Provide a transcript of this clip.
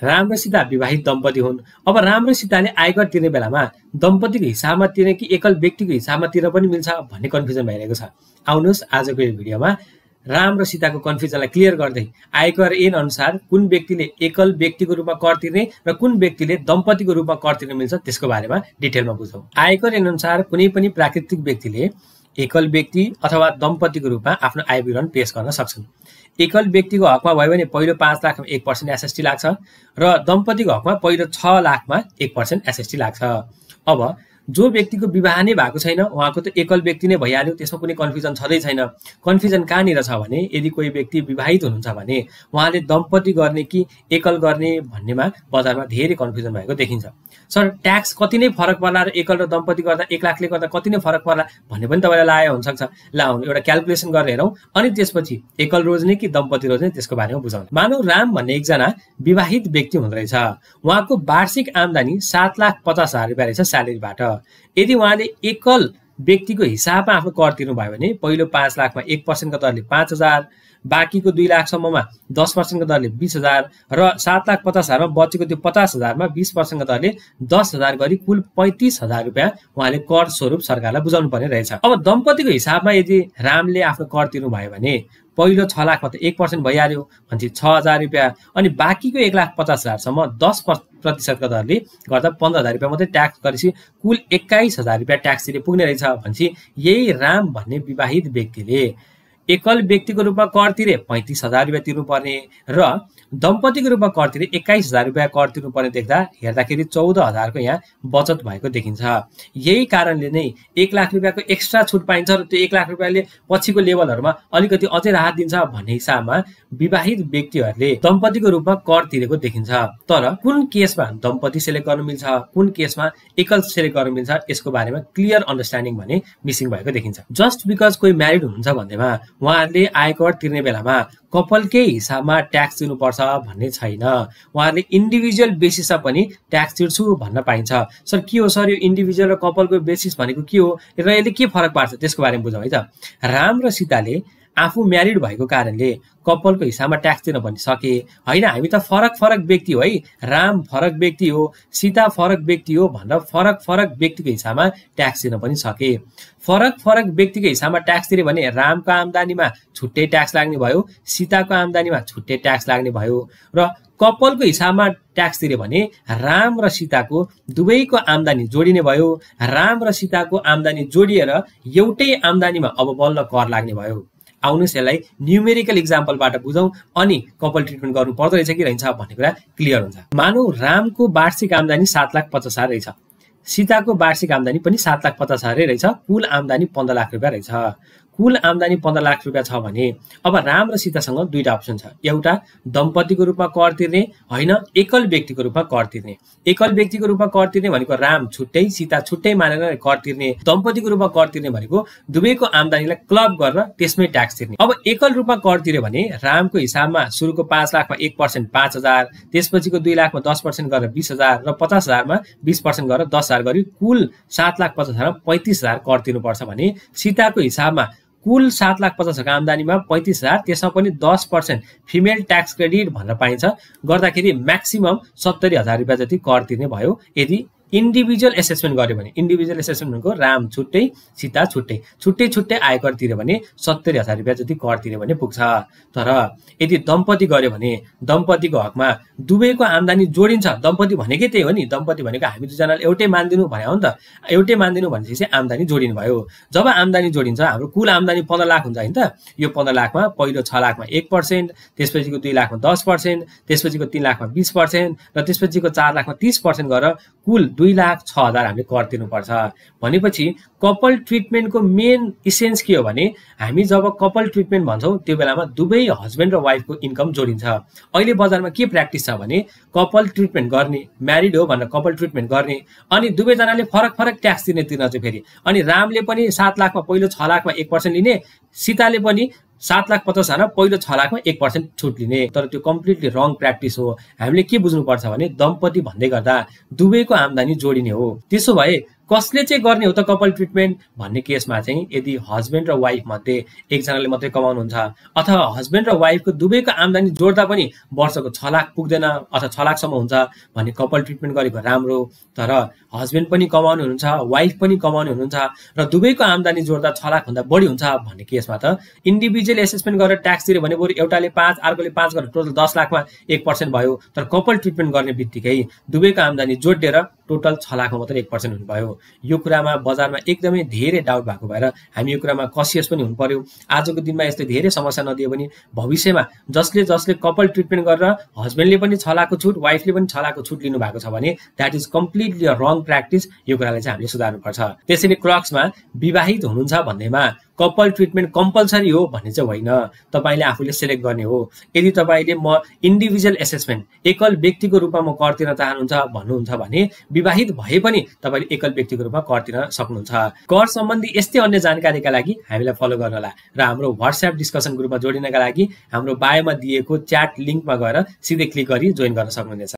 राम र सीता विवाहित दम्पति हुन्। अब राम र सीताले आयकर तिर्ने बेलामा दम्पतिको हिसाबमा तिर्ने कि एकल व्यक्तिको हिसाबमा तिर्न पनि मिल्छ भन्ने कन्फ्युजन भइरहेको छ। आउनुहोस् आजको यो भिडियोमा राम र सीताको कन्फ्युजनलाई क्लियर गर्दै आयकर ऐन अनुसार कुन व्यक्तिले एकल व्यक्तिको रूपमा कर तिर्ने र कुन व्यक्तिले दम्पतिको रूपमा कर तिर्न मिल्छ त्यसको बारेमा डिटेलमा बुझौँ। आयकर ऐन अनुसार कुनै पनि प्राकृतिक व्यक्तिले एकल व्यक्ति अथवा दम्पतिको रूपमा आफ्नो आय विवरण पेश गर्न सक्छन्। एकल व्यक्तिको हकमा भयो भने पहिलो 5 लाखमा 1% एसएसटी लाग्छ र दम्पतिको हकमा पहिलो 6 लाखमा 1% एसएसटी लाग्छ। अब जो व्यक्तिको विवाह नै भएको छैन उहाँको त एकल व्यक्ति नै भइहाल्यो, त्यसमा कुनै कन्फ्युजन छँदै छैन। कन्फ्युजन कहाँनिर छ भने यदि कोही व्यक्ति विवाहित हुनुहुन्छ भने उहाँले दम्पति गर्ने कि एकल गर्ने भन्नेमा बजारमा धेरै कन्फ्युजन भएको देखिन्छ। सर ट्याक्स कति नै फरक पर्ला र एकल र दम्पति गर्दा 1 लाखले गर्दा कति नै फरक पर्ला भन्ने पनि तपाईँलाई लागेको हुनसक्छ। ल आउनु एउटा क्यालकुलेसन गरेर हेरौँ अनि त्यसपछि एकल रोज्ने कि दम्पति रोज्ने त्यसको बारेमा बुझाउँ। मानौ राम भन्ने एकजना विवाहित व्यक्ति हुँदोरहेछ। उहाँको वार्षिक आम्दानी 7,50,000 रुपियाँ रहेछ स्यालेरीबाट। यदि उहाँले एकल व्यक्तिको हिसाबमा आफ्नो कर तिर्नु भयो भने पहिलो 5 लाखमा 1% को दरले 5,000, बाँकीको 2 लाखसम्ममा 10% को दरले 20,000 र 7,50,000 मा बचेको त्यो 50,000 मा 20% को दरले 10,000 गरी कुल 35,000 रुपियाँ उहाँले कर स्वरूप सरकारलाई बुझाउनु पर्ने रहेछ। अब दम्पतिको हिसाबमा यदि रामले आफ्नो कर तिर्नु भयो भने पहिलो 6 लाखमा त 1% भइहाल्यो भने 6,000 रुपियाँ अनि बाँकीको 1,50,000 सम्म 10% को दरले गर्दा 15,000 रुपियाँ मात्रै ट्याक्स गरेपछि कुल 21,000 रुपियाँ ट्याक्स तिरे पुग्ने रहेछ भनेपछि यही राम भन्ने विवाहित व्यक्तिले एकल व्यक्तिको रूपमा कर तिरे 35,000 रुपियाँ तिर्नुपर्ने र दम्पतिको रूपमा कर तिरे 21,000 रुपियाँ कर तिर्नुपर्ने देख्दा हेर्दाखेरि 14,000 को यहाँ बचत भएको देखिन्छ। यही कारणले नै 1 लाख रुपियाँको एक्स्ट्रा छुट पाइन्छ र त्यो 1 लाख रुपियाँले पछिको लेभलहरुमा अलिकति अझै राहत दिन्छ भन्ने हिसाबमा विवाहित व्यक्तिहरूले दम्पतिको रूपमा कर तिरेको देखिन्छ। तर कुन केसमा दम्पति सेलेक्ट गर्न मिल्छ, कुन केसमा एकल सेलेक्ट गर्न मिल्छ यसको बारेमा क्लियर अन्डरस्ट्यान्डिङ भने मिसिङ भएको देखिन्छ। जस्ट बिकज कोही म्यारिड हुनुहुन्छ भन्दैमा उहाँहरूले आयकर तिर्ने बेलामा कपलकै हिसाबमा ट्याक्स तिर्नुपर्छ भन्ने छैन। उहाँहरूले इन्डिभिजुअल बेसिसमा पनि ट्याक्स तिर्छु भन्न पाइन्छ। सर के हो सर यो इन्डिभिजुअल र कपलको बेसिस भनेको के हो र यसले के फरक पार्छ त्यसको बारेमा बुझौँ है त। राम र सीताले आफू म्यारिड भएको कारणले कपलको हिसाबमा ट्याक्स तिर्न पनि सके हैन। हामी त फरक फरक व्यक्ति हो है, राम फरक व्यक्ति हो, सीता फरक व्यक्ति हो भनेर फरक फरक व्यक्तिको हिसाबमा ट्याक्स तिर्न पनि सके। फरक फरक व्यक्तिको हिसाबमा ट्याक्स तिरे भने रामको आम्दानीमा छुट्टै ट्याक्स लाग्ने भयो, सीताको आम्दानीमा छुट्टै ट्याक्स लाग्ने भयो र कपलको हिसाबमा ट्याक्स तिरे भने राम र सीताको दुवैको आम्दानी जोडिने भयो। राम र सीताको आम्दानी जोडिएर एउटै आम्दानीमा अब बल्ल कर लाग्ने भयो। आउनुहोस् यसलाई न्युमेरिकल इक्जाम्पलबाट बुझौँ अनि कपल ट्रिटमेन्ट गर्नु पर्दो रहेछ कि रहन्छ भन्ने कुरा क्लियर हुन्छ। मानौ रामको वार्षिक आम्दानी 7,50,000 रहेछ, सीताको वार्षिक आम्दानी पनि 7,50,000 रहेछ, कुल आम्दानी 15 लाख रुपियाँ रहेछ। कुल आम्दानी 15 लाख रुपियाँ छ भने अब राम र सीतासँग दुईटा अप्सन छ। एउटा दम्पतिको रूपमा कर तिर्ने हैन एकल व्यक्तिको रूपमा कर तिर्ने। एकल व्यक्तिको रूपमा कर तिर्ने भनेको राम छुट्टै सीता छुट्टै मानेर कर तिर्ने। दम्पतिको रूपमा कर तिर्ने भनेको दुवैको आम्दानीलाई क्लब गरेर त्यसमै ट्याक्स तिर्ने। अब एकल रूपमा कर तिर्यो भने रामको हिसाबमा सुरुको 5 लाखमा 1% 5,000, त्यसपछिको 2 लाखमा 10% गरेर 20,000 र 50,000 मा 20% गरेर 10,000 गरी कुल 7,50,000 मा 35,000 कर तिर्नुपर्छ भने सीताको हिसाबमा कुल 7,50,000 को आम्दानीमा 35,000 त्यसमा पनि 10% फिमेल ट्याक्स क्रेडिट भनेर पाइन्छ। गर्दाखेरि म्याक्सिमम 70,000 रुपियाँ जति कर तिर्ने भयो यदि इन्डिभिजुअल एसेसमेन्ट गर्यो भने। इन्डिभिजुअल एसेसमेन्ट भनेको राम छुट्टै सीता छुट्टै छुट्टै छुट्टै आयकर तिर्यो भने 70,000 रुपियाँ जति कर तिर्यो भने पुग्छ। तर यदि दम्पति गर्यो भने दम्पतिको हकमा दुवैको आम्दानी जोडिन्छ। दम्पति भनेकै त्यही हो नि, दम्पति भनेको हामी दुईजनाले एउटै मान्दिनु भने हो नि त। एउटै मान्दिनु भनेपछि आम्दानी जोडिनु भयो। जब आम्दानी जोडिन्छ हाम्रो कुल आम्दानी 15 लाख हुन्छ हैन त। यो 15 लाखमा पहिलो 6 लाखमा 1%, त्यसपछिको 2 लाखमा 10%, त्यसपछिको 3 लाखमा 20% र त्यसपछिको 4 लाखमा 30% गरेर कुल 2,06,000 हामीले कर तिर्नुपर्छ। भनेपछि कपल ट्रिटमेन्टको मेन इसेन्स के हो भने हामी जब कपल ट्रिटमेन्ट भन्छौँ त्यो बेलामा दुवै हस्बेन्ड र वाइफको इन्कम जोडिन्छ। अहिले बजारमा के प्र्याक्टिस छ भने कपल ट्रिटमेन्ट गर्ने, म्यारिड हो भनेर कपल ट्रिटमेन्ट गर्ने अनि दुवैजनाले फरक फरक ट्याक्स तिर्न चाहिँ फेरि अनि रामले पनि 7 लाखमा पहिलो 6 लाखमा 1% लिने, सीताले पनि 7,50,000 पहिलो 6 लाखमा 1% छुट लिने। तर त्यो कम्प्लिटली रङ प्र्याक्टिस हो। हामीले के बुझ्नुपर्छ भने दम्पति भन्दै गर्दा दुवैको आम्दानी जोडिने हो। त्यसो भए कसले चाहिँ गर्ने हो त कपल ट्रिटमेन्ट भन्ने केसमा चाहिँ यदि हस्बेन्ड र वाइफ मध्ये एकजनाले मात्रै कमाउनुहुन्छ अथवा हस्बेन्ड र वाइफको दुवैको आम्दानी जोड्दा पनि वर्षको 6 लाख पुग्दैन अथवा 6 लाखसम्म हुन्छ भने कपल ट्रिटमेन्ट गरेको राम्रो। तर हस्बेन्ड पनि कमाउने हुनुहुन्छ वाइफ पनि कमाउने हुनुहुन्छ र दुवैको आम्दानी जोड्दा 6 लाख भन्दा बढी हुन्छ भन्ने केसमा त इन्डिभिजुअल एसेसमेन्ट गरेर ट्याक्स तिर्यो भने बरु एउटाले 5 अर्कोले 5 गरेर टोटल 10 लाखमा 1% भयो। तर कपल ट्रिटमेन्ट गर्ने बित्तिकै दुवैको आम्दानी जोडेर टोटल 6 लाखमा मात्र 1% हुनु भयो। यो कुरामा बजारमा एकदमै धेरै डाउट भएको भएर हामी यो कुरामा कसियस पनि हुनु पर्यो। आजको दिनमा यस्तै धेरै समस्या नदियो भने भविष्यमा जसले कपल ट्रिटमेन्ट गरेर हस्बेन्डले पनि 6 लाखको छुट वाइफले पनि 6 लाखको छुट लिनु भएको छ भने that is completely wrong practice. यो कुरालाई चाहिँ हामीले सुधार्नुपर्छ। त्यसैले क्रक्समा विवाहित हुनुहुन्छ भन्नेमा कपल ट्रिटमेन्ट कम्पलसरी हो भन्ने चाहिँ होइन, तपाईले आफूले सिलेक्ट गर्ने हो। यदि तपाईले म इन्डिभिजुअल एसेसमेन्ट एकल व्यक्तिको रूपमा म कर तिर्न चाहनुहुन्छ भन्नुहुन्छ भने विवाहित भए पनि तपाईले एकल व्यक्तिको रूपमा कर तिर्न सक्नुहुन्छ। कर सम्बन्धी यस्तै अन्य जानकारीका लागि हामीलाई फलो गर्न होला र हाम्रो व्हाट्सएप डिस्कसन ग्रुपमा जोडिनका लागि हाम्रो बायोमा दिएको च्याट लिङ्कमा गएर सिधै क्लिक गरी जोइन गर्न सक्नुहुनेछ।